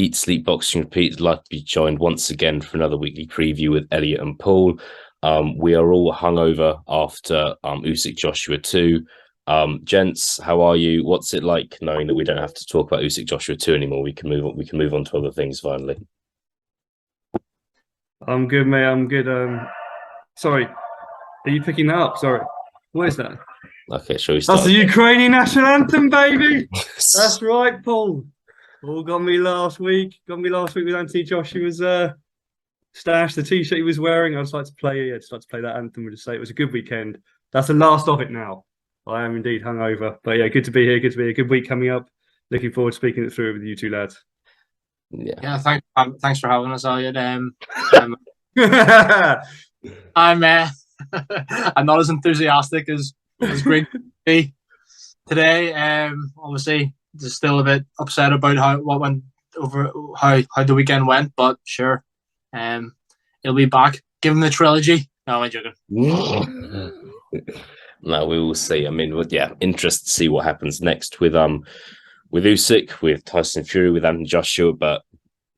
Eat, Sleep, Boxing, Repeat. I'd like to be joined once again for another weekly preview with Eliot and Paul. We are all hungover after Usyk Joshua 2. Gents, how are you? What's it like knowing that we don't have to talk about Usyk Joshua 2 anymore? We can move on to other things finally. I'm good, mate. I'm good. Sorry, are you picking that up? Sorry, what is that? Okay, shall we start? That's the Ukrainian national anthem, baby. That's right, Paul. Paul got me last week. With Anthony Joshua's stash, the t-shirt he was wearing. I just like to play. Yeah, just like to play that anthem. We'll just say it was a good weekend. That's the last of it now. I am indeed hungover, but yeah, good to be here. Good to be a good week coming up. Looking forward to speaking it through with you two lads. Yeah. Thanks for having us, Eliot. I'm not as enthusiastic as Greg be today. Obviously, just still a bit upset about how the weekend went, but sure, he'll be back. Give him the trilogy. No, I'm joking. No, we will see. I mean, yeah, interested to see what happens next with Usyk, with Tyson Fury, with Anthony Joshua. But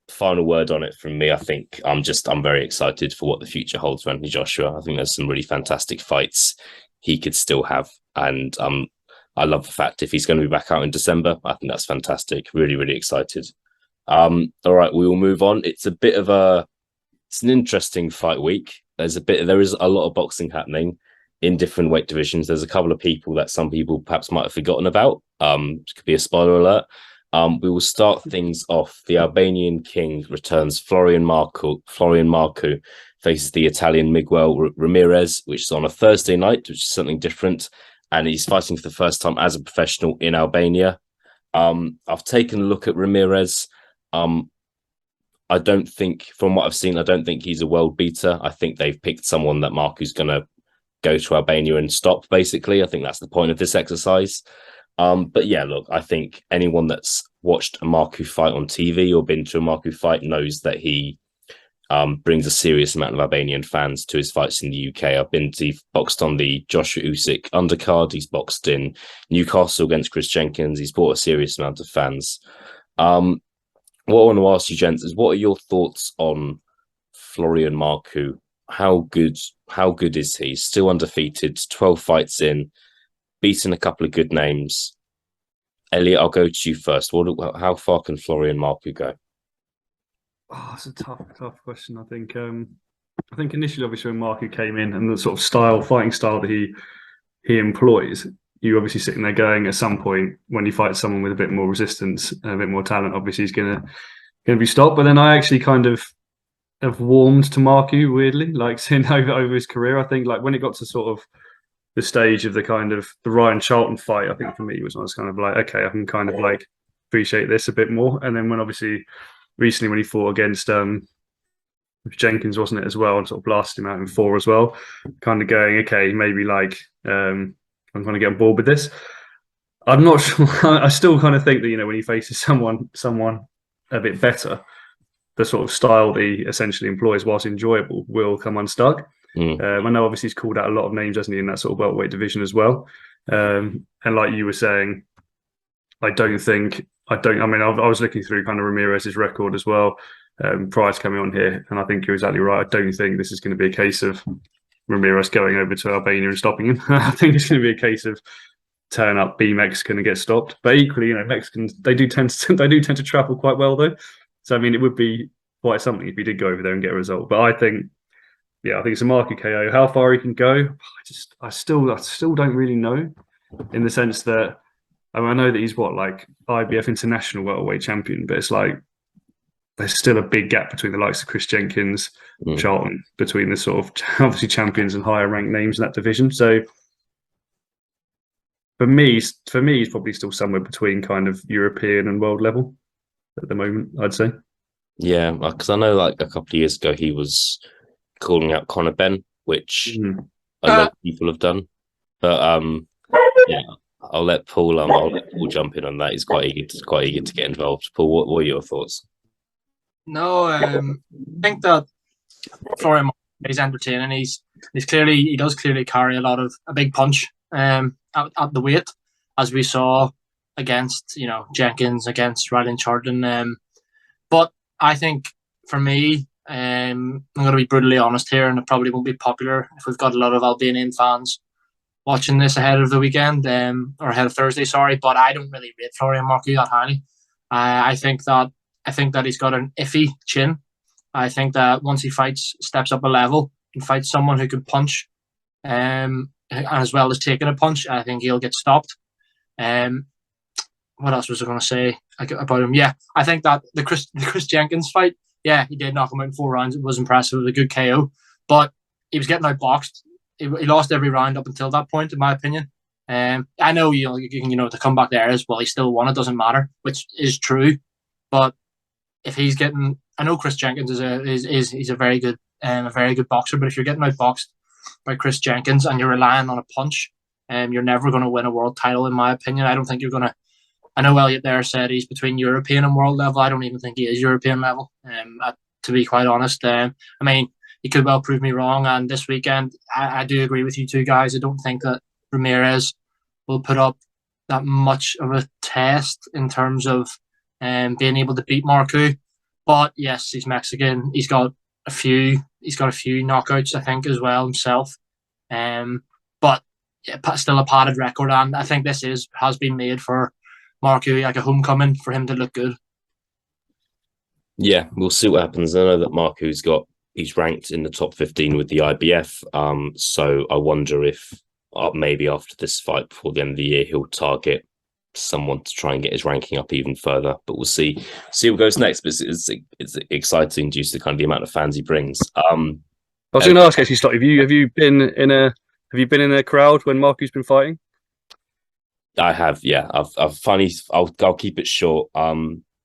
final word on it from me, I think I'm very excited for what the future holds for Anthony Joshua. I think there's some really fantastic fights he could still have, and I love the fact if he's going to be back out in December, I think that's fantastic. Really, really excited. All right, we will move on. It's an interesting fight week. There is a lot of boxing happening in different weight divisions. There's a couple of people that some people perhaps might have forgotten about. It could be a spoiler alert. We will start things off. The Albanian King returns. Florian Marku faces the Italian Miguel Ramirez, which is on a Thursday night, which is something different. And he's fighting for the first time as a professional in Albania. I've taken a look at Ramirez. I don't think, from what I've seen, I don't think he's a world beater. I think they've picked someone that Marku's going to go to Albania and stop, basically. I think that's the point of this exercise. But yeah, look, I think anyone that's watched a Marku fight on TV or been to a Marku fight knows that he brings a serious amount of Albanian fans to his fights in the UK. He boxed on the Joshua Usyk undercard. He's boxed in Newcastle against Chris Jenkins. He's brought a serious amount of fans. What I want to ask you, gents, is what are your thoughts on Florian Marku? How good is he? Still undefeated, 12 fights in, beaten a couple of good names. Eliot, I'll go to you first. How far can Florian Marku go? Oh, it's a tough question. I think initially, obviously, when Marku came in and the sort of fighting style that he employs, you obviously sitting there going, at some point when you fight someone with a bit more resistance and a bit more talent, obviously he's gonna be stopped. But then I actually kind of have warmed to Marku, weirdly, like seeing over his career. I think like when it got to sort of the stage of the Ryan Charlton fight, I think for me was kind of like, okay, I can kind of like appreciate this a bit more. And then when obviously recently when he fought against Jenkins, wasn't it, as well, and sort of blasted him out in 4 as well, kind of going, okay, maybe like I'm kind of getting bored with this. I'm not sure. I still kind of think that, when he faces someone a bit better, the sort of style that he essentially employs, whilst enjoyable, will come unstuck. I know obviously he's called out a lot of names, hasn't he, in that sort of welterweight division as well. And like you were saying, I was looking through kind of Ramirez's record as well prior to coming on here, and I think you're exactly right. I don't think this is going to be a case of Ramirez going over to Albania and stopping him. I think it's going to be a case of turn up, be Mexican and get stopped. But equally, Mexicans, they do tend to travel quite well though. So I mean, it would be quite something if he did go over there and get a result. But I think it's a Marku KO. How far he can go, I still don't really know, in the sense that I know that he's IBF international welterweight champion, but it's like there's still a big gap between the likes of Chris Jenkins, Charlton, between the sort of obviously champions and higher ranked names in that division. So for me, he's probably still somewhere between kind of European and world level at the moment, I'd say. Yeah, because I know like a couple of years ago he was calling out Conor Benn, which a lot of people have done. But yeah, I'll let Paul jump in on that. He's quite eager to get involved. Paul, what are your thoughts? No, I think that Florian is entertaining. He does clearly carry a big punch at the weight, as we saw against Jenkins, against Ryan Charlton. But I think for me, I'm going to be brutally honest here, and it probably won't be popular if we've got a lot of Albanian fans watching this ahead of the weekend, or ahead of Thursday, sorry. But I don't really rate Florian Marku that highly. I think that he's got an iffy chin. I think that once he steps up a level and fights someone who can punch, as well as taking a punch, I think he'll get stopped. What else was I going to say about him? Yeah, I think that the Chris Jenkins fight, yeah, he did knock him out in 4 rounds. It was impressive. It was a good KO, but he was getting outboxed. He lost every round up until that point, in my opinion. I know the comeback there is, well, he still won. It doesn't matter, which is true. But if he's getting, I know Chris Jenkins is a very good boxer, but if you're getting outboxed by Chris Jenkins and you're relying on a punch, you're never going to win a world title, in my opinion. I don't think you're going to. I know Eliot there said he's between European and world level. I don't even think he is European level, to be quite honest. I mean, he could well prove me wrong. And this weekend, I do agree with you two guys. I don't think that Ramirez will put up that much of a test in terms of being able to beat Marku. But yes, he's Mexican. He's got a few knockouts, I think, as well himself. But yeah, still a padded record, and I think this has been made for Marku, like a homecoming for him to look good. Yeah, we'll see what happens. I know that he's ranked in the top 15 with the IBF. So I wonder if maybe after this fight, before the end of the year, he'll target someone to try and get his ranking up even further. But we'll see what goes next. But it's exciting due to kind of the amount of fans he brings. I was going to ask actually, Scott, have you been in a crowd when Marku's been fighting? I have, yeah. I'll keep it short.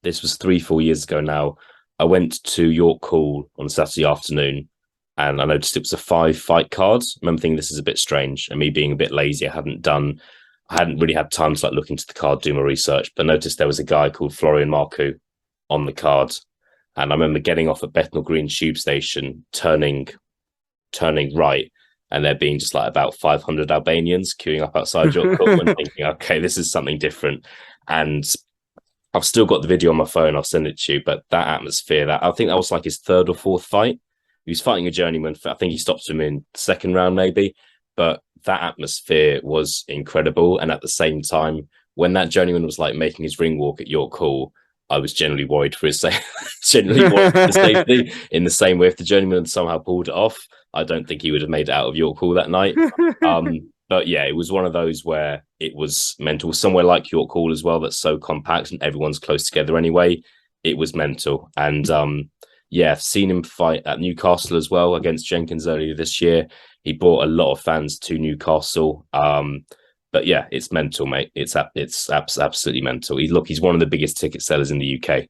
This was 3-4 years ago now. I went to York Hall on a Saturday afternoon, and I noticed it was a 5-fight card. I remember thinking this is a bit strange, and me being a bit lazy, I hadn't really had time to look into the card, do my research, but noticed there was a guy called Florian Marku on the card. And I remember getting off at Bethnal Green Tube Station, turning right, and there being just about 500 Albanians queuing up outside York Hall and thinking, okay, this is something different. And I've still got the video on my phone. I'll send it to you. But that atmosphere, I think that was his 3rd or 4th fight. He was fighting a journeyman. I think he stopped him in the 2nd round, maybe. But that atmosphere was incredible. And at the same time, when that journeyman was making his ring walk at York Hall, I was generally worried for his safety. In the same way, if the journeyman somehow pulled it off, I don't think he would have made it out of York Hall that night. But yeah, it was one of those where it was mental. Somewhere like York Hall as well, that's so compact and everyone's close together anyway. It was mental. And I've seen him fight at Newcastle as well against Jenkins earlier this year. He brought a lot of fans to Newcastle. But yeah, it's mental, mate. It's absolutely mental. He's one of the biggest ticket sellers in the UK.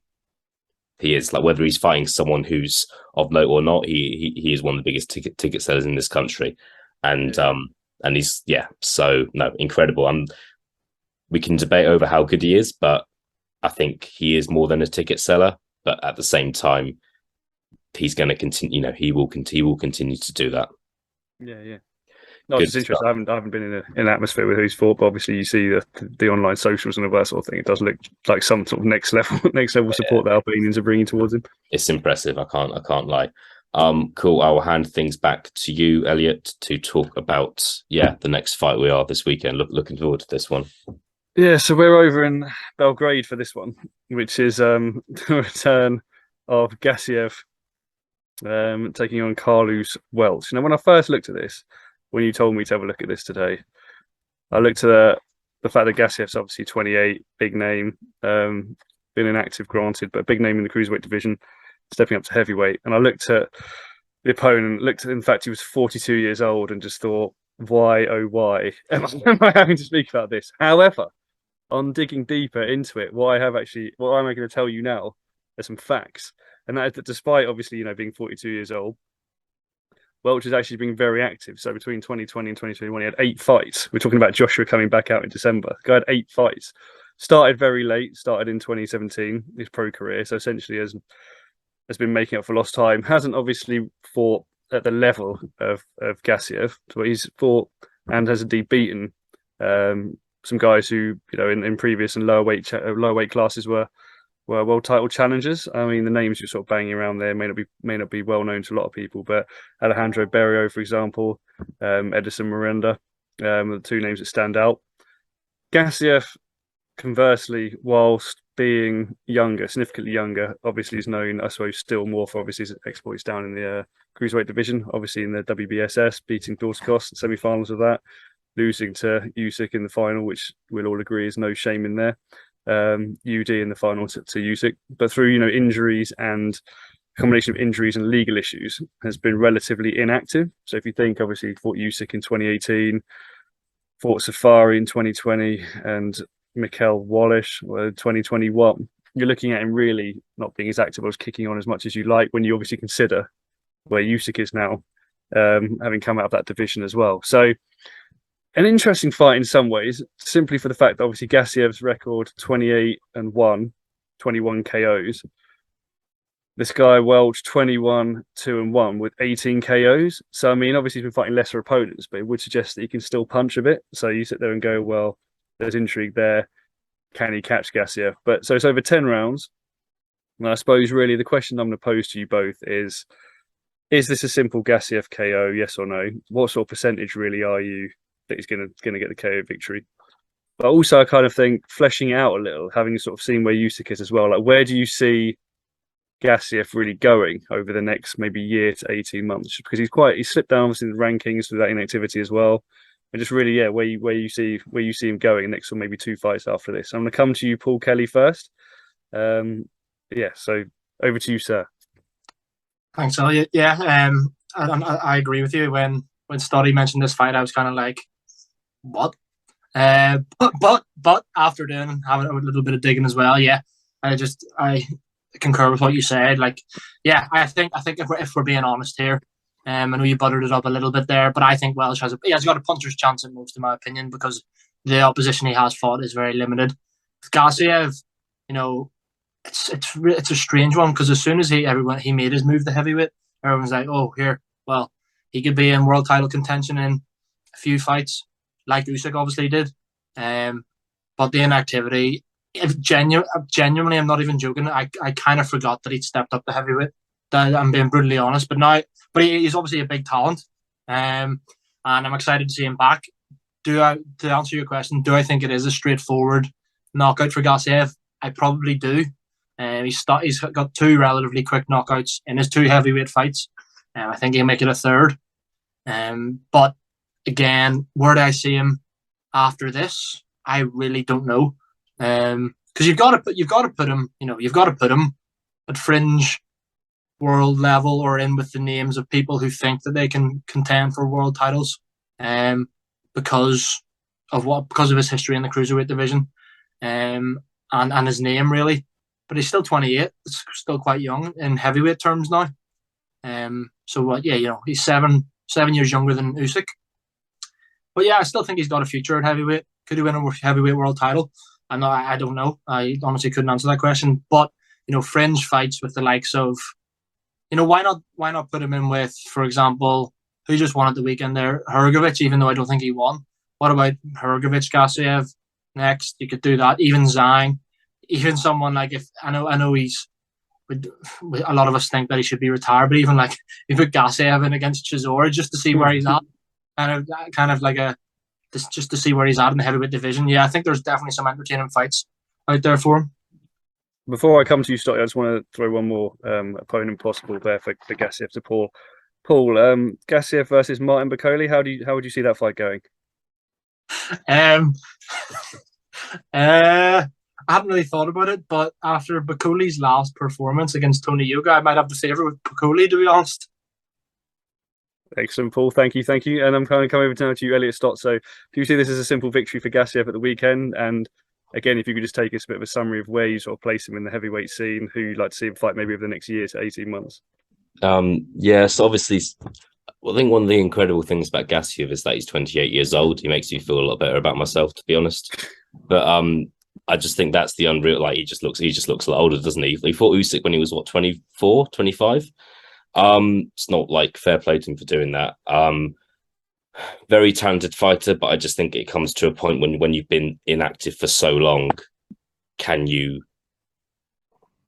He is, whether he's fighting someone who's of note or not, he is one of the biggest ticket sellers in this country. And he's, so no, incredible. We can debate over how good he is, but I think he is more than a ticket seller. But at the same time, he's going to continue. He will continue to do that. Yeah. No, it's interesting. I haven't been in an atmosphere with who's fought, but obviously you see the online socials and all that sort of thing. It does look like some sort of next level support that Albanians are bringing towards him. It's impressive. I can't lie. Cool. I will hand things back to you, Eliot, to talk about the next fight we are this weekend. Looking forward to this one. Yeah, so we're over in Belgrade for this one, which is the return of Gassiev taking on Carlos Welch. Now, when I first looked at this, when you told me to have a look at this today, I looked at the fact that Gassiev's obviously 28, big name, been inactive, granted, but a big name in the cruiserweight division, stepping up to heavyweight. And I looked at the opponent, in fact, he was 42 years old, and just thought, why, oh, why am I having to speak about this? However, on digging deeper into it, what I'm going to tell you now are some facts. And that is that despite obviously, being 42 years old, Welch has actually been very active. So between 2020 and 2021, he had 8 fights. We're talking about Joshua coming back out in December. The guy had 8 fights. Started very late, started in 2017, his pro career. So essentially has been making up for lost time. Hasn't obviously fought at the level of Gassiev, but he's fought and has indeed beaten some guys who, in previous and lower weight classes were world title challengers. I mean, the names you're sort of banging around there may not be well known to a lot of people, but Alejandro Berrio, for example, Edison Miranda, the two names that stand out. Gassiev, conversely, whilst being younger, significantly younger, obviously is known, I suppose, still more for obviously his exploits down in the cruiserweight division, obviously in the WBSS, beating Dorticos in semi-finals of that, losing to Usyk in the final, which we'll all agree is no shame in there. UD in the final to Usyk, but through injuries and a combination of injuries and legal issues, has been relatively inactive. So if you think, obviously, he fought Usyk in 2018, fought Safari in 2020, and Mikhail Wallish in 2021. You're looking at him really not being as active as kicking on as much as you like, when you obviously consider where Usyk is now, having come out of that division as well. So an interesting fight in some ways, simply for the fact that obviously Gassiev's record 28-1, 21 KOs. This guy Welch 21-2-1 with 18 KOs. So I mean, obviously he's been fighting lesser opponents, but it would suggest that he can still punch a bit. So you sit there and go, well, there's intrigue there. Can he catch Gassiev? But so it's over 10 rounds. And I suppose really the question I'm going to pose to you both is this a simple Gassiev KO, yes or no? What sort of percentage really are you that he's going to get the KO victory? But also I kind of think fleshing out a little, having sort of seen where Usyk is as well, like where do you see Gassiev really going over the next maybe year to 18 months? Because he slipped down obviously in the rankings with that inactivity as well. And just really, where you see him going next, or maybe two fights after this. I'm going to come to you, Paul Kelly, first. So over to you, sir. Thanks, Eliot. Yeah, I agree with you. When Stoddy mentioned this fight, I was kind of like, what? But after having a little bit of digging as well, yeah, I concur with what you said. Like, yeah, I think if we're being honest here, I know you buttered it up a little bit there, but I think Welch has got a puncher's chance at most, in my opinion, because the opposition he has fought is very limited. Gassiev, it's a strange one, because as soon as he made his move to heavyweight, everyone's like, oh, well, he could be in world title contention in a few fights, like Usyk obviously did. But the inactivity, genuinely, I'm not even joking, I kind of forgot that he'd stepped up to heavyweight. I'm being brutally honest, but he's obviously a big talent, and I'm excited to see him back. To answer your question, do I think it is a straightforward knockout for Gassiev? I probably do. He's got two relatively quick knockouts in his two heavyweight fights. I think he'll make it a third. But again, where do I see him after this? I really don't know. Because you've got to put him at fringe world level, or in with the names of people who think that they can contend for world titles, because of his history in the cruiserweight division, and his name really. But he's still 28. It's still quite young in heavyweight terms now. He's seven years younger than Usyk. But yeah, I still think he's got a future at heavyweight. Could he win a heavyweight world title? I don't know. I honestly couldn't answer that question. But fringe fights with the likes of, why not put him in with, for example, who just won at the weekend there, Hrgovic, even though I don't think he won. What about Hrgovic, Gassiev next? You could do that. Even Zhang, even someone like, if I know he's, a lot of us think that he should be retired, but even like you put Gassiev in against Chisora just to see where he's at, kind of like just to see where he's at in the heavyweight division. Yeah, I think there's definitely some entertaining fights out there for him. Before I come to you, Stotty, I just want to throw one more opponent possible there for Gassiev to Paul. Paul, Gassiev versus Martin Bakole. How would you see that fight going? I haven't really thought about it, but after Bakole's last performance against Tony Yoga, I might have to favour with Bakole, to be honest. Excellent, Paul. Thank you. And I'm kind of coming over now to you, Eliot Stott. So, do you see this as a simple victory for Gassiev at the weekend? And again, if you could just take us a bit of a summary of where you sort of place him in the heavyweight scene, who you'd like to see him fight maybe over the next year to 18 months. So obviously, I think one of the incredible things about Gassiev is that he's 28 years old. He makes me feel a lot better about myself, to be honest. But I just think that's the unreal. Like he just looks a lot older, doesn't he? He fought Usyk when he was 24, 25. It's not like fair play to him for doing that. Very talented fighter, but I just think it comes to a point when you've been inactive for so long, can you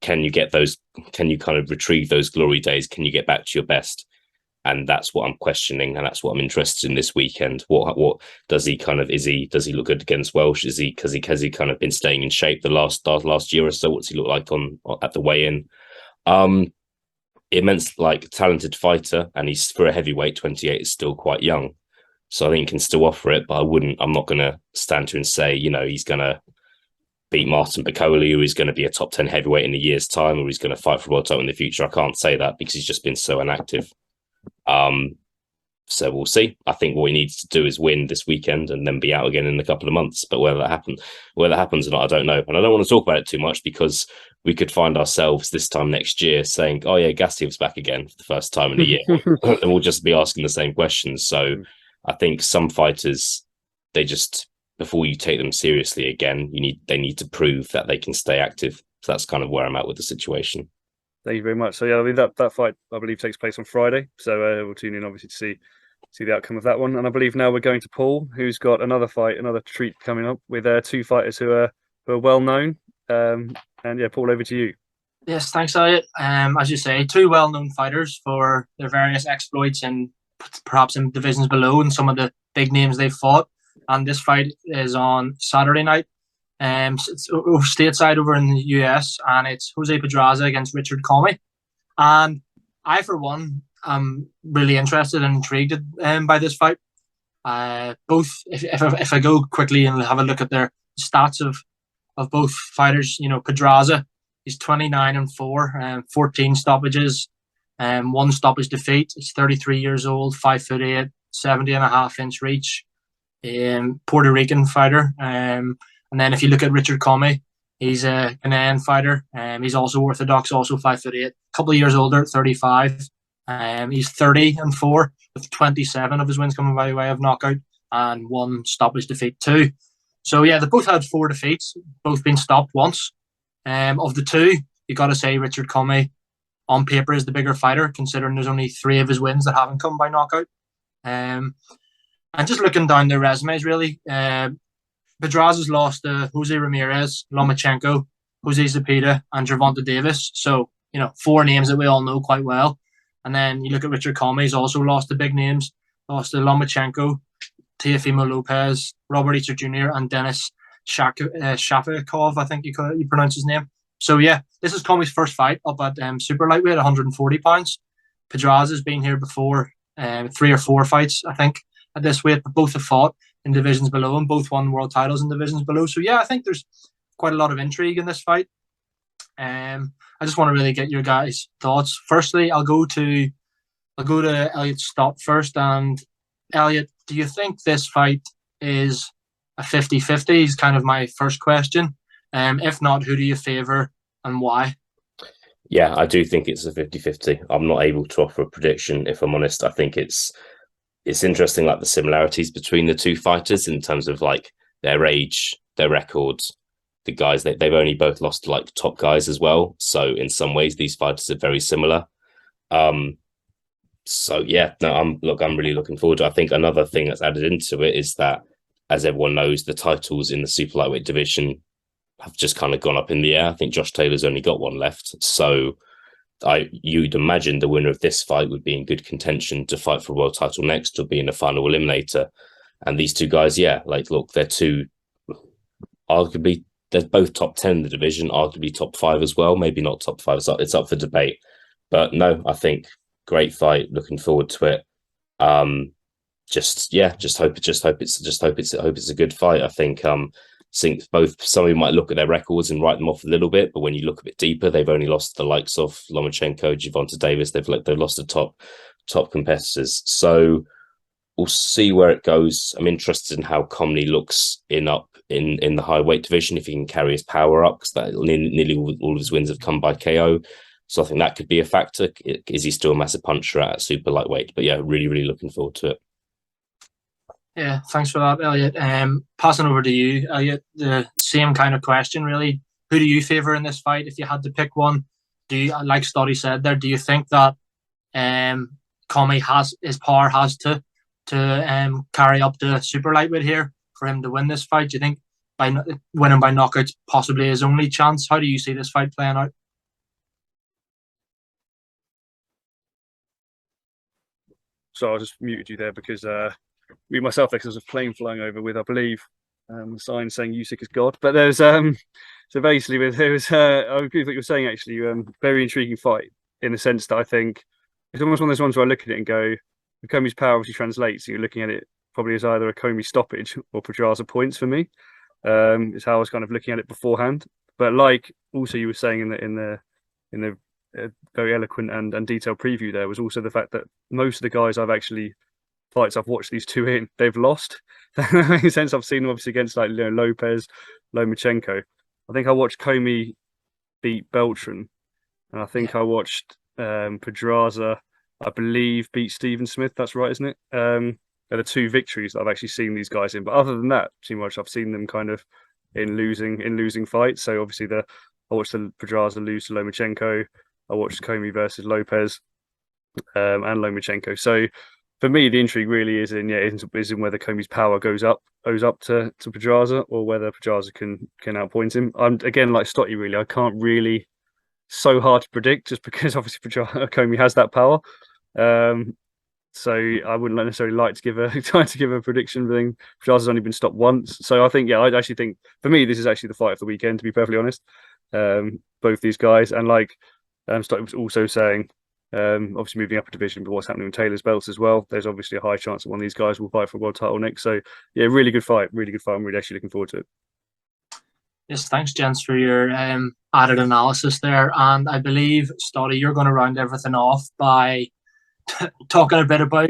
can you kind of retrieve those glory days? Can you get back to your best? And that's what I'm questioning, and that's what I'm interested in this weekend. What does he kind of does he look good against Welsh? Has he kind of been staying in shape the last year or so? What's he look like at the weigh-in? Immense, like, talented fighter, and he's, for a heavyweight, 28 is still quite young. So I think he can still offer it, but I'm not gonna stand here and say, he's gonna beat Martin Piccoli, or he's going to be a top 10 heavyweight in a year's time, or he's going to fight for a world title in the future. I can't say that because he's just been so inactive. So we'll see. I think what he needs to do is win this weekend and then be out again in a couple of months. But whether that happens or not, I don't know. And I don't want to talk about it too much because we could find ourselves this time next year saying, oh yeah, Gassiev's back again for the first time in a year. And we'll just be asking the same questions. So I think some fighters, before you take them seriously again, they need to prove that they can stay active. So that's kind of where I'm at with the situation. Thank you very much. So yeah, I mean that fight, I believe, takes place on Friday. So we'll tune in obviously to see the outcome of that one. And I believe now we're going to Paul, who's got another fight, another treat coming up with two fighters who are well known. And yeah, Paul, over to you. Yes, thanks, Eliot. As you say, two well-known fighters for their various exploits and perhaps in divisions below, and some of the big names they've fought. And this fight is on Saturday night. It's stateside over in the US, and it's Jose Pedraza against Richard Comey. And I, for one, am really interested and intrigued by this fight. Both, if I go quickly and have a look at their stats of both fighters, Pedraza, he's 29-4, 14 stoppages, one stoppage defeat. He's 33 years old, 5'8", 70.5-inch reach. Puerto Rican fighter. And then if you look at Richard Comey, he's a Ghanaian fighter. He's also orthodox, also 5'8", a couple of years older, 35. He's 30-4, with 27 of his wins coming by way of knockout and one stoppage defeat too. So yeah, they both had 4 defeats, both been stopped once. Of the two, you got to say Richard Comey on paper is the bigger fighter, considering there's only 3 of his wins that haven't come by knockout. And just looking down their resumes, really, Pedraza's lost to Jose Ramirez, Lomachenko, Jose Zepeda, and Gervonta Davis. So, 4 names that we all know quite well. And then you look at Richard Comey, he's also lost to big names, lost to Lomachenko, Teofimo Lopez, Robert Easter Jr., and Denis Shafikov, I think you pronounce his name. So yeah, this is Comey's first fight up at super lightweight, 140 pounds. Pedraza's been here before, 3 or 4 fights, I think, at this weight, but both have fought in divisions below and both won world titles in divisions below. So yeah, I think there's quite a lot of intrigue in this fight. I just want to really get your guys' thoughts. Firstly, I'll go to Eliot Stott first. And Eliot, do you think this fight is a 50-50? Is kind of my first question. If not, who do you favour and why? Yeah, I do think it's a 50-50. I'm not able to offer a prediction, if I'm honest. I think it's interesting, like the similarities between the two fighters in terms of like their age, their records, the guys they've only both lost to like top guys as well. So in some ways, these fighters are very similar. So yeah, no, I'm really looking forward to it. I think another thing that's added into it is that, as everyone knows, the titles in the super lightweight division have just kind of gone up in the air. I think Josh Taylor's only got one left. So you'd imagine the winner of this fight would be in good contention to fight for a world title next, or be in the final eliminator. And these two guys, yeah, look, they're both top 10 in the division, arguably top 5 as well. Maybe not top 5. It's up for debate. But no, I think great fight. Looking forward to it. Just hope it's a good fight. I think both, some of you might look at their records and write them off a little bit, but when you look a bit deeper, they've only lost the likes of Lomachenko, Gervonta Davis. They've lost the top competitors. So we'll see where it goes. I'm interested in how Comey looks in the high weight division, if he can carry his power up, because nearly all of his wins have come by KO. So I think that could be a factor. Is he still a massive puncher at super lightweight? But yeah, really, really looking forward to it. Yeah, thanks for that, Eliot. Passing over to you, Eliot, the same kind of question, really. Who do you favour in this fight if you had to pick one? Do you, like Stoddy said there, do you think that Comey has to carry up the super lightweight here for him to win this fight? Do you think by winning by knockouts possibly his only chance? How do you see this fight playing out? so I just muted you there because me myself there because there's a plane flying over with, I believe, a sign saying Usyk is God. But there's so basically there was I agree with what you're saying actually. Very intriguing fight in the sense that I think it's almost one of those ones where I look at it and go, Comey's power obviously translates. So you're looking at it probably as either a Comey stoppage or Pedraza points for me. Is how I was kind of looking at it beforehand. But like also you were saying in the very eloquent and detailed preview, there was also the fact that most of the guys fights I've watched these two in, they've lost. That makes sense. I've seen them obviously against like Lopez, Lomachenko. I think I watched Comey beat Beltran, and I think I watched Pedraza, I believe, beat Stephen Smith. That's right, isn't it? They're the two victories that I've actually seen these guys in. But other than that, too much I've seen them kind of in losing fights. So obviously I watched the Pedraza lose to Lomachenko. I watched Comey versus Lopez and Lomachenko. So for me, the intrigue really is in whether Comey's power goes up to Pedraza or whether Pedraza can outpoint him. I'm again like Stotty, really. I can't really, so hard to predict just because obviously Comey has that power. So I wouldn't necessarily like to give a prediction. But I think Pedraza's only been stopped once. So I think I actually think for me this is actually the fight of the weekend, to be perfectly honest. Both these guys, and like Stotty was also saying, obviously moving up a division, but what's happening with Taylor's belts as well. There's obviously a high chance that one of these guys will fight for a world title next. So yeah, really good fight. I'm really actually looking forward to it. Yes, thanks, gents, for your added analysis there. And I believe, Stotty, you're going to round everything off by talking a bit about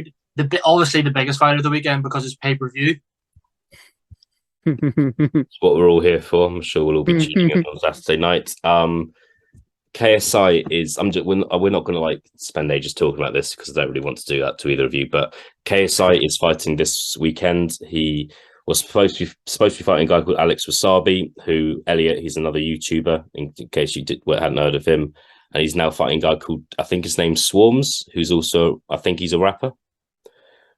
obviously the biggest fight of the weekend because it's pay-per-view. It's what we're all here for. I'm sure we'll all be tuning in on Saturday night. KSI is. We're not going to like spend ages talking about this because I don't really want to do that to either of you. But KSI is fighting this weekend. He was supposed to be fighting a guy called Alex Wasabi, who Eliot. He's another YouTuber. In case you hadn't heard of him, and he's now fighting a guy called, I think his name's Swarms, who's also, I think he's a rapper.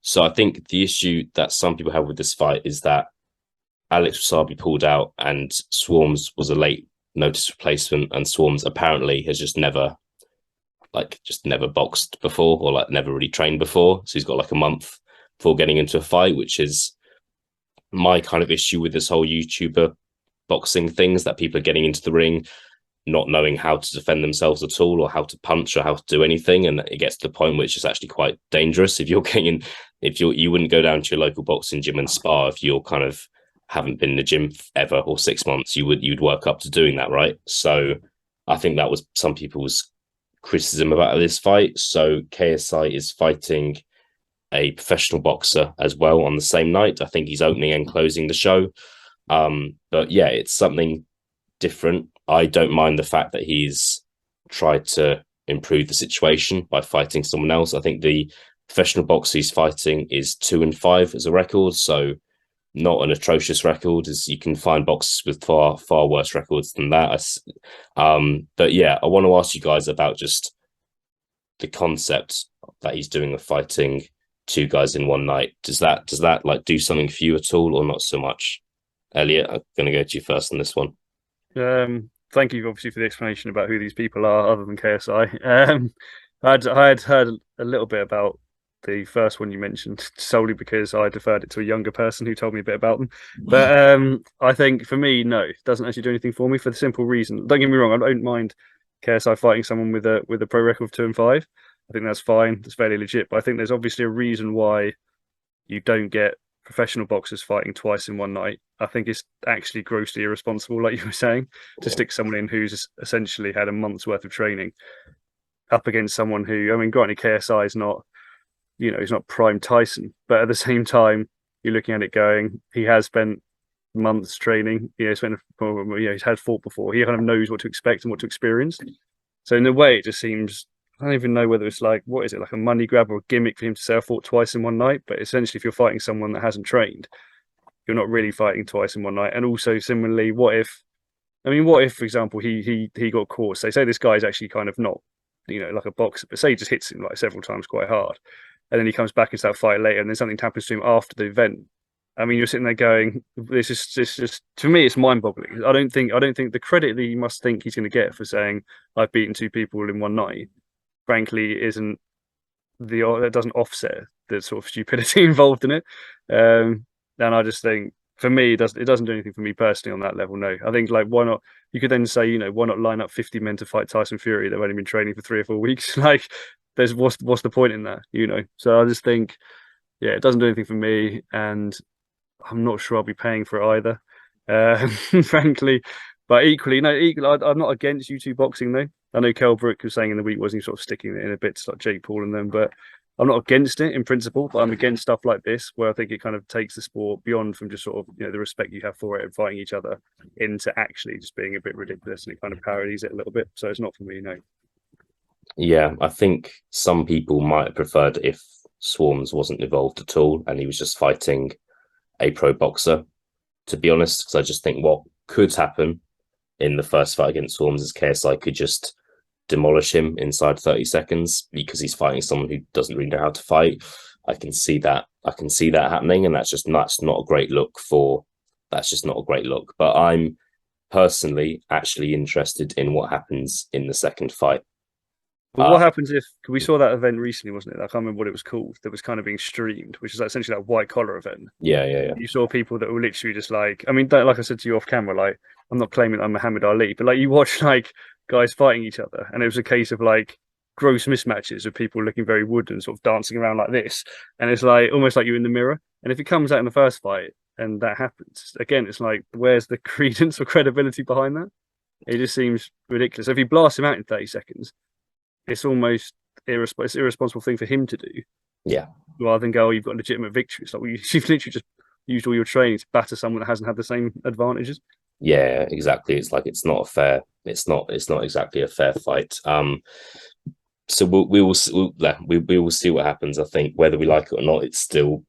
So I think the issue that some people have with this fight is that Alex Wasabi pulled out and Swarms was a late notice replacement, and Swarms apparently has just never boxed before or like never really trained before. So he's got like a month before getting into a fight, which is my kind of issue with this whole YouTuber boxing things, that people are getting into the ring not knowing how to defend themselves at all or how to punch or how to do anything, and it gets to the point where it's just actually quite dangerous. If you wouldn't go down to your local boxing gym and spar if you're kind of haven't been in the gym ever or 6 months, you'd work up to doing that, right? So I think that was some people's criticism about this fight. So KSI is fighting a professional boxer as well on the same night. I think he's opening and closing the show. But yeah, it's something different. I don't mind the fact that he's tried to improve the situation by fighting someone else. I think the professional boxer he's fighting is 2-5 as a record, so not an atrocious record, as you can find boxers with far worse records than that. But yeah, I want to ask you guys about just the concept that he's doing of fighting two guys in one night. Does that like do something for you at all, or not so much? Eliot, I'm going to go to you first on this one. Thank you, obviously, for the explanation about who these people are, other than KSI. I had heard a little bit about the first one you mentioned solely because I deferred it to a younger person who told me a bit about them. But I think for me, no, it doesn't actually do anything for me for the simple reason. Don't get me wrong, I don't mind KSI fighting someone with a pro record of 2-5. I think that's fine. It's fairly legit. But I think there's obviously a reason why you don't get professional boxers fighting twice in one night. I think it's actually grossly irresponsible, like you were saying, to stick someone in who's essentially had a month's worth of training up against someone who, I mean, granted, KSI is not, he's not prime Tyson, but at the same time, you're looking at it going, he has spent months training, he's had fought before. He kind of knows what to expect and what to experience. So in a way, it just seems, I don't even know whether it's like, what is it, like a money grab or a gimmick for him to say I fought twice in one night? But essentially, if you're fighting someone that hasn't trained, you're not really fighting twice in one night. And also, similarly, what if, for example, he got caught? Say this guy's actually kind of not, like a boxer, but say he just hits him like several times quite hard, and then he comes back into that fight later, and then something happens to him after the event. I mean, you're sitting there going, this is just to me, it's mind-boggling. I don't think the credit that he must think he's going to get for saying I've beaten two people in one night, frankly, that doesn't offset the sort of stupidity involved in it. And I just think, for me, it doesn't do anything for me personally on that level. No, I think like why not? You could then say, why not line up 50 men to fight Tyson Fury? They've only been training for 3 or 4 weeks. Like, what's the point in that? So I just think, yeah, it doesn't do anything for me, and I'm not sure I'll be paying for it either, frankly. But equally, I'm not against YouTube boxing though. I know Kell Brook was saying in the week wasn't sort of sticking it in a bit like Jake Paul and them, but I'm not against it in principle. But I'm against stuff like this where I think it kind of takes the sport beyond from just sort of the respect you have for it and fighting each other into actually just being a bit ridiculous, and it kind of parodies it a little bit. So it's not for me, no. Yeah, I think some people might have preferred if Swarms wasn't involved at all and he was just fighting a pro boxer, to be honest, because I just think what could happen in the first fight against Swarms is KSI could just demolish him inside 30 seconds because he's fighting someone who doesn't really know how to fight. I can see that happening, and that's not a great look. But I'm personally actually interested in what happens in the second fight. But what happens if we saw that event recently, wasn't it? I can't remember what it was called. That was kind of being streamed, which is essentially that white collar event. Yeah. You saw people that were literally just like, I mean, like I said to you off camera, like I'm not claiming I'm Muhammad Ali, but like you watch like guys fighting each other, and it was a case of like gross mismatches of people looking very wooden, sort of dancing around like this, and it's like almost like you're in the mirror. And if it comes out in the first fight and that happens again, it's like, where's the credence or credibility behind that? It just seems ridiculous. So if you blast him out in 30 seconds, it's almost irresponsible thing for him to do. Yeah. Rather than go, you've got a legitimate victory. It's like, you've literally just used all your training to batter someone that hasn't had the same advantages. Yeah, exactly. It's like it's not exactly a fair fight. So we will see what happens. I think whether we like it or not, it's still,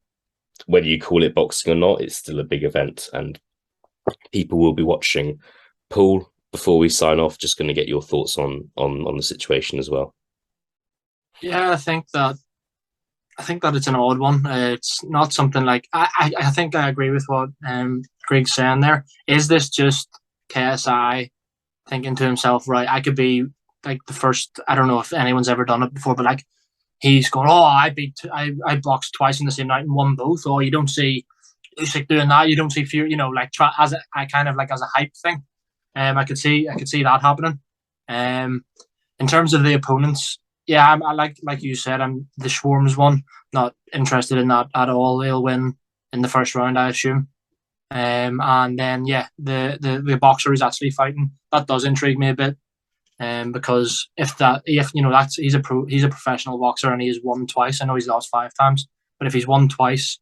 whether you call it boxing or not, it's still a big event, and people will be watching. Paul, before we sign off, just going to get your thoughts on the situation as well. Yeah, I think that it's an odd one. It's not something like I think I agree with what Greg's saying there. Is this just KSI thinking to himself, right, I could be like the first, I don't know if anyone's ever done it before, but like he's going, oh, I boxed twice in the same night and won both. Or you don't see Usyk doing that. You don't see Fury, like as a hype thing. I could see that happening. In terms of the opponents, yeah, I like you said, I'm the Swarms one. Not interested in that at all. They'll win in the first round, I assume. And then the boxer who's actually fighting, that does intrigue me a bit. Because he's a professional boxer and he has won twice. I know he's lost 5 times, but if he's won twice,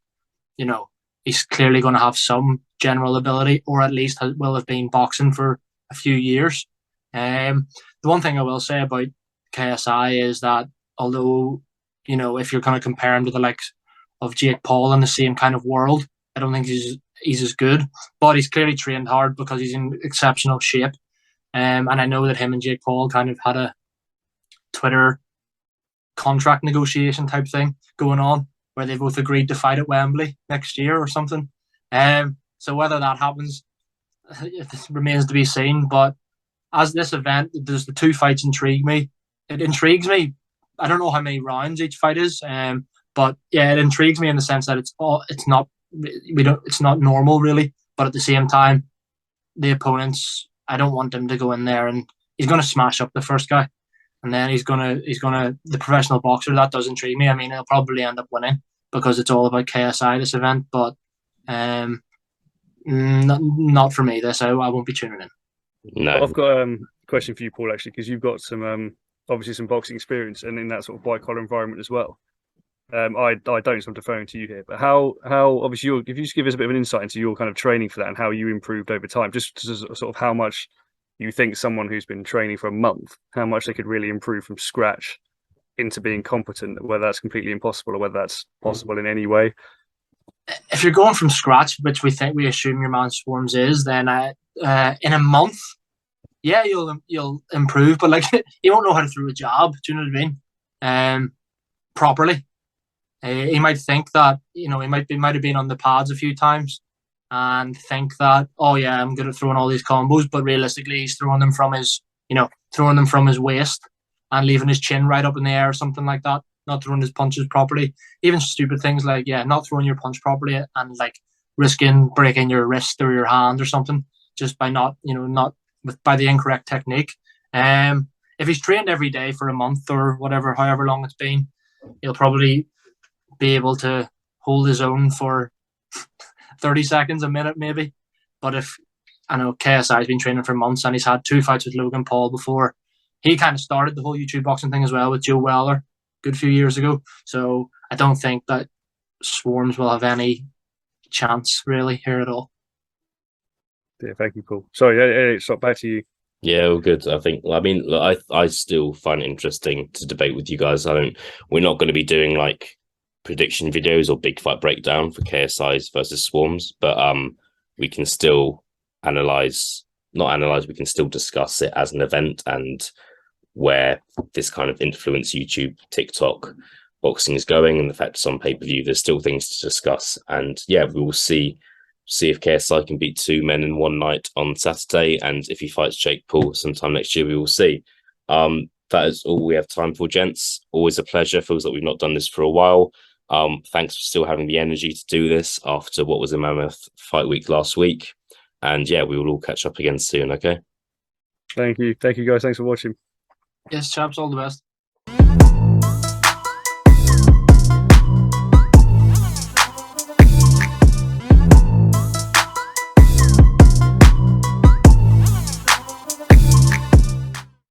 he's clearly going to have some general ability, or at least will have been boxing for a few years. The one thing I will say about KSI is that although, if you're going to compare him to the likes of Jake Paul in the same kind of world, I don't think he's as good, but he's clearly trained hard because he's in exceptional shape. And I know that him and Jake Paul kind of had a Twitter contract negotiation type thing going on, where they both agreed to fight at Wembley next year or something. So whether that happens, it remains to be seen. But as this event, there's the 2 fights intrigue me. It intrigues me. I don't know how many rounds each fight is, but yeah, it intrigues me in the sense that it's not normal really. But at the same time, the opponents, I don't want him to go in there and he's going to smash up the first guy, and then he's gonna the professional boxer. That does intrigue me. I mean, he'll probably end up winning because it's all about KSI this event, but not for me. This I won't be tuning in. No, I've got a question for you, Paul, actually, because you've got some obviously some boxing experience and in that sort of white collar environment as well. I don't, so I'm deferring to you here. But how obviously if you just give us a bit of an insight into your kind of training for that and how you improved over time, just sort of how much you think someone who's been training for a month, how much they could really improve from scratch into being competent, whether that's completely impossible or whether that's possible in any way. If you're going from scratch, which we assume your man Swarms is, then in a month, yeah, you'll improve, but like you won't know how to throw a jab. Do you know what I mean? Properly. He might think that he might have been on the pads a few times and think that, oh yeah, I'm good at throwing all these combos, but realistically he's throwing them from his waist and leaving his chin right up in the air or something like that. not throwing his punches properly, even stupid things like not throwing your punch properly and like risking breaking your wrist or your hand or something just by not by the incorrect technique. If he's trained every day for a month or whatever, however long it's been, he'll probably be able to hold his own for 30 seconds, a minute maybe. But if I know KSI has been training for months and he's had 2 fights with Logan Paul before, he kind of started the whole YouTube boxing thing as well with Joe Weller a good few years ago. So I don't think that Swarms will have any chance really here at all. Yeah, thank you, Paul. Sorry, Elliot, back to you. Yeah, well, good. I think. I mean, look, I still find it interesting to debate with you guys. We're not going to be doing like prediction videos or big fight breakdown for KSI's versus Swarms, but we can still not analyze. We can still discuss it as an event and where this kind of influence YouTube, TikTok, boxing is going, and the fact it's on pay-per-view. There's still things to discuss, and yeah, we will see if KSI can beat 2 men in one night on Saturday, and if he fights Jake Paul sometime next year, we will see. That is all we have time for, gents. Always a pleasure. Feels like we've not done this for a while. Thanks for still having the energy to do this after what was a mammoth fight week last week. And yeah, we will all catch up again soon, okay? Thank you guys. Thanks for watching. Yes, chaps, all the best.